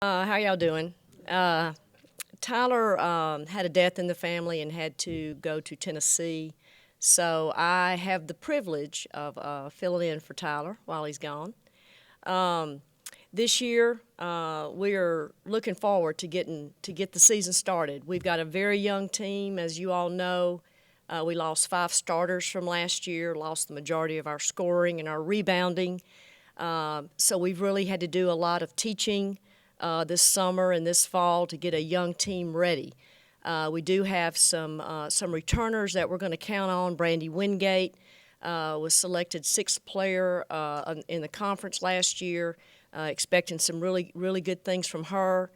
How y'all doing? Uh, Tyler had a death in the family and had to go to Tennessee. So I have the privilege of filling in for Tyler while he's gone. Um, this year, we are looking forward to get the season started. We've got a very young team, as you all know. We lost 5 starters from last year, lost the majority of our scoring and our rebounding. So we've really had to do a lot of teaching this summer and this fall to get a young team ready. We do have some returners that we're going to count on. Brandy Wingate was selected sixth player in the conference last year. Expecting some really good things from her.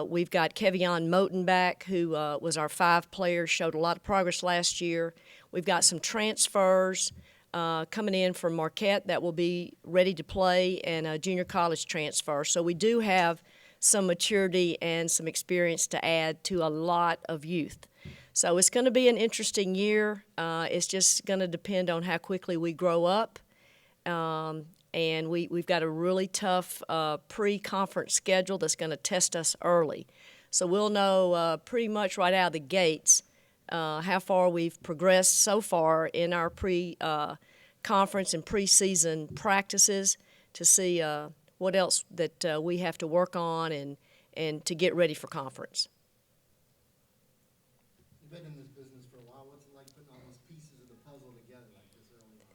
We've got Kevion Moten back, who was our 5 player, showed a lot of progress last year. We've got some transfers coming in from Marquette that will be ready to play, and a junior college transfer. So we do have some maturity and some experience to add to a lot of youth. So it's going to be an interesting year. It's just going to depend on how quickly we grow up. And we've got a really tough pre-conference schedule that's going to test us early. So we'll know pretty much right out of the gates how far we've progressed so far in our pre-conference and preseason practices to see what else that we have to work on and to get ready for conference. You've been in this business for a while. What's it like putting all these pieces of the puzzle together like this early on?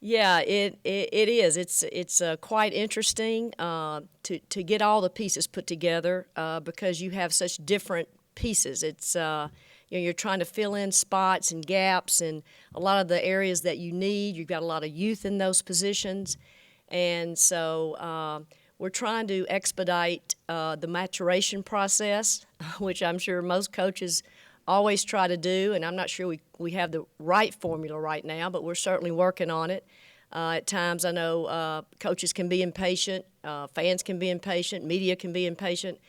Yeah, it is. It's quite interesting to get all the pieces put together because you have such different pieces. It's you're trying to fill in spots and gaps and a lot of the areas that you need. You've got a lot of youth in those positions, and so we're trying to expedite the maturation process, which I'm sure most coaches always try to do, and I'm not sure we have the right formula right now, but we're certainly working on it. At times I know coaches can be impatient, fans can be impatient, media can be impatient,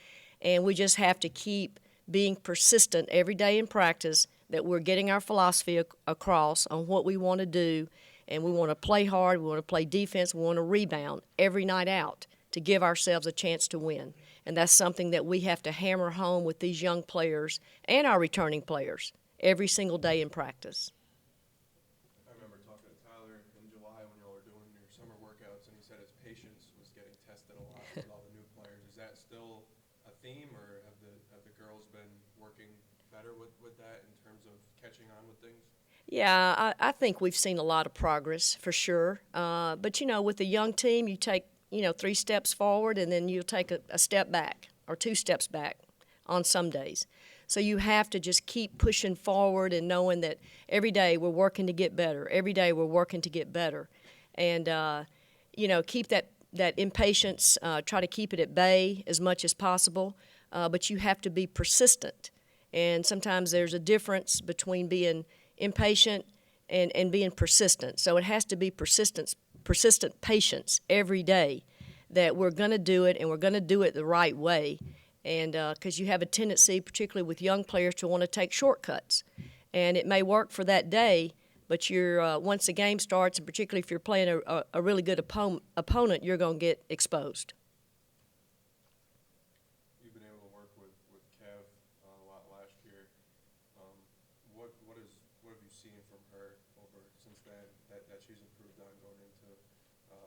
and we just have to keep being persistent every day in practice that we're getting our philosophy across on what we want to do, and we want to play hard, we want to play defense, we want to rebound every night out to give ourselves a chance to win. And that's something that we have to hammer home with these young players and our returning players every single day in practice. I remember talking to Tyler in July when y'all were doing your summer workouts, and he said his patience was getting tested a lot with all the new players. Is that still a theme, or have the girls been working better with that in terms of catching on with things? Yeah, I think we've seen a lot of progress for sure. But, with a young team, you take, 3 steps forward and then you'll take a step back or 2 steps back on some days. So you have to just keep pushing forward and knowing that every day we're working to get better. Every day we're working to get better. And, keep that impatience, try to keep it at bay as much as possible. But you have to be persistent. And sometimes there's a difference between being impatient and being persistent. So it has to be persistent patience every day that we're going to do it and we're going to do it the right way. And because you have a tendency, particularly with young players, to want to take shortcuts. And it may work for that day, but once the game starts, and particularly if you're playing a really good opponent, you're going to get exposed. You've been able to work with Kev a lot last year. What have you seen from her over since then that she's improved on going into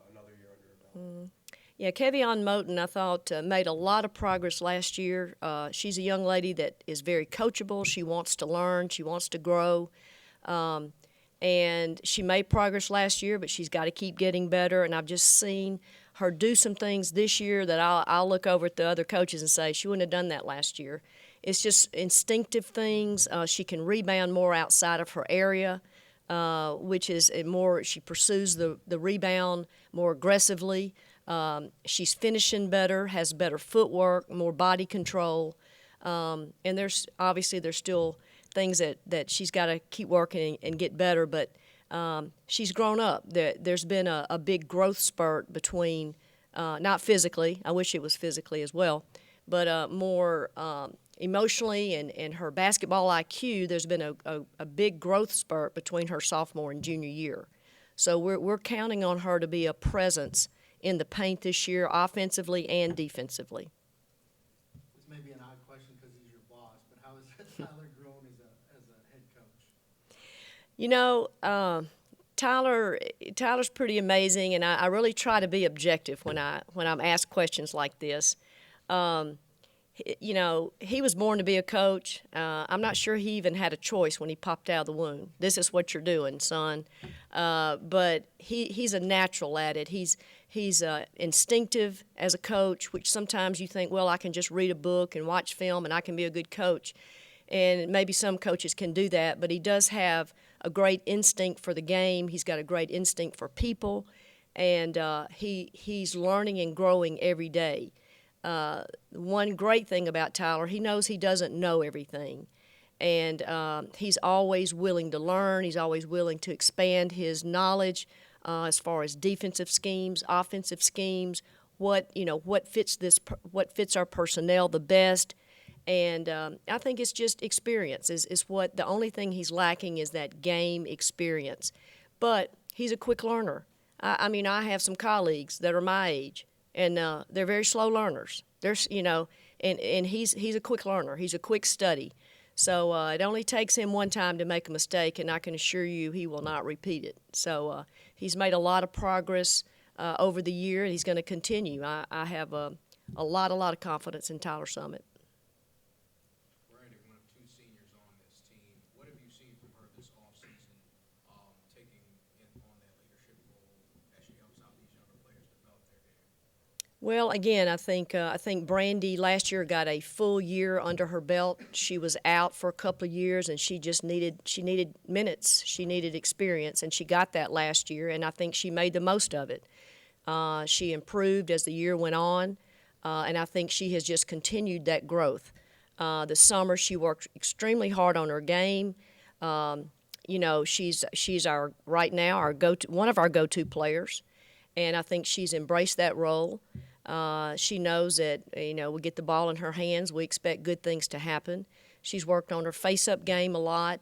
another year under her belt? Yeah, Kevion Moten, I thought, made a lot of progress last year. She's a young lady that is very coachable. She wants to learn. She wants to grow. And she made progress last year, but she's got to keep getting better. And I've just seen her do some things this year that I'll look over at the other coaches and say, she wouldn't have done that last year. It's just instinctive things. She can rebound more outside of her area, which is more, she pursues the rebound more aggressively. She's finishing better, has better footwork, more body control. And there's still things that she's got to keep working and get better, but she's grown up. There's been a big growth spurt between, not physically, I wish it was physically as well, but more emotionally and her basketball IQ. There's been a big growth spurt between her sophomore and junior year. So we're counting on her to be a presence in the paint this year, offensively and defensively. may be an odd question because he's your boss, but how has Tyler grown as a head coach? You know, Tyler's pretty amazing, and I really try to be objective when I'm asked questions like this. You know, he was born to be a coach. I'm not sure he even had a choice when he popped out of the womb. This is what you're doing, son. But he's a natural at it. He's instinctive as a coach, which sometimes you think, well, I can just read a book and watch film and I can be a good coach. And maybe some coaches can do that, but he does have a great instinct for the game. He's got a great instinct for people, and he's learning and growing every day. One great thing about Tyler, he knows he doesn't know everything. And he's always willing to learn. He's always willing to expand his knowledge as far as defensive schemes, offensive schemes, what fits our personnel the best. And I think it's just experience is what the only thing he's lacking is that game experience. But he's a quick learner. I mean, I have some colleagues that are my age, and they're very slow learners. And he's a quick learner. He's a quick study. So it only takes him one time to make a mistake, and I can assure you he will not repeat it. So he's made a lot of progress over the year, and he's going to continue. I have a lot of confidence in Tyler Summit. Brandy, one of two seniors on this team. What have you seen from her this offseason, taking on that leadership role as she helps out these younger players develop their game? Well, again, I think Brandy last year got a full year under her belt. She was out for a couple of years, and she needed minutes. She needed experience, and she got that last year. And I think she made the most of it. She improved as the year went on, and I think she has just continued that growth. The summer she worked extremely hard on her game. She's our right now one of our go-to players, and I think she's embraced that role. She knows that we get the ball in her hands, we expect good things to happen. She's worked on her face-up game a lot,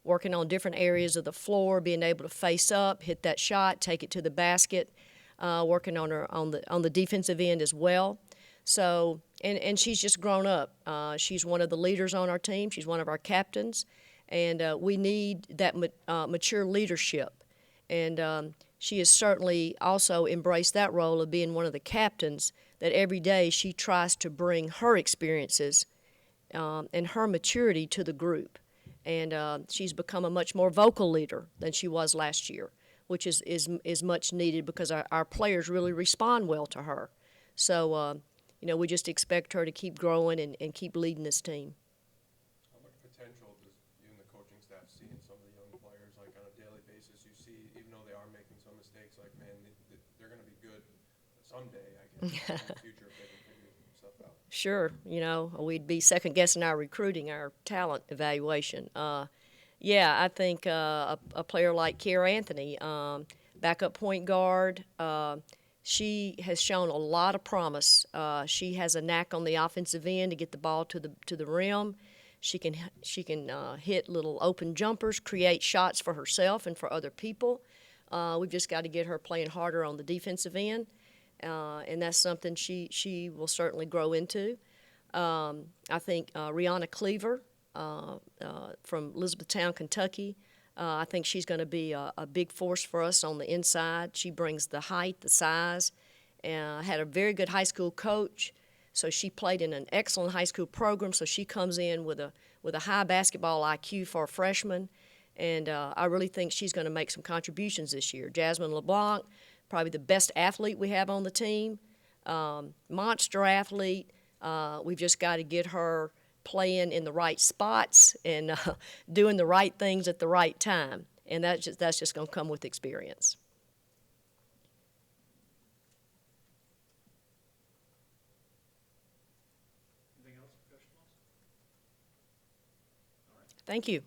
working on different areas of the floor, being able to face up, hit that shot, take it to the basket, working on her on the defensive end as well. So, and she's just grown up. She's one of the leaders on our team. She's one of our captains, and we need that mature leadership. And she has certainly also embraced that role of being one of the captains, that every day she tries to bring her experiences and her maturity to the group. And she's become a much more vocal leader than she was last year, which is much needed because our players really respond well to her. So, we just expect her to keep growing and keep leading this team. How much potential does you and the coaching staff see in some of the young players? Like on a daily basis, you see, even though they are making some mistakes, like, man, they're going to be good someday, I guess, in the future if they can figure stuff out. Sure, we'd be second guessing our recruiting, our talent evaluation. I think a player like Kiera Anthony, backup point guard. She has shown a lot of promise. She has a knack on the offensive end to get the ball to the rim. She can hit little open jumpers, create shots for herself and for other people. We've just got to get her playing harder on the defensive end, and that's something she will certainly grow into. I think Rihanna Cleaver from Elizabethtown, Kentucky. I think she's going to be a big force for us on the inside. She brings the height, the size. Had a very good high school coach, so she played in an excellent high school program. So she comes in with a high basketball IQ for a freshman, and I really think she's going to make some contributions this year. Jasmine LeBlanc, probably the best athlete we have on the team, monster athlete. We've just got to get her playing in the right spots and doing the right things at the right time, and that's just going to come with experience. Anything else, Coach DeMoss? All right. Thank you.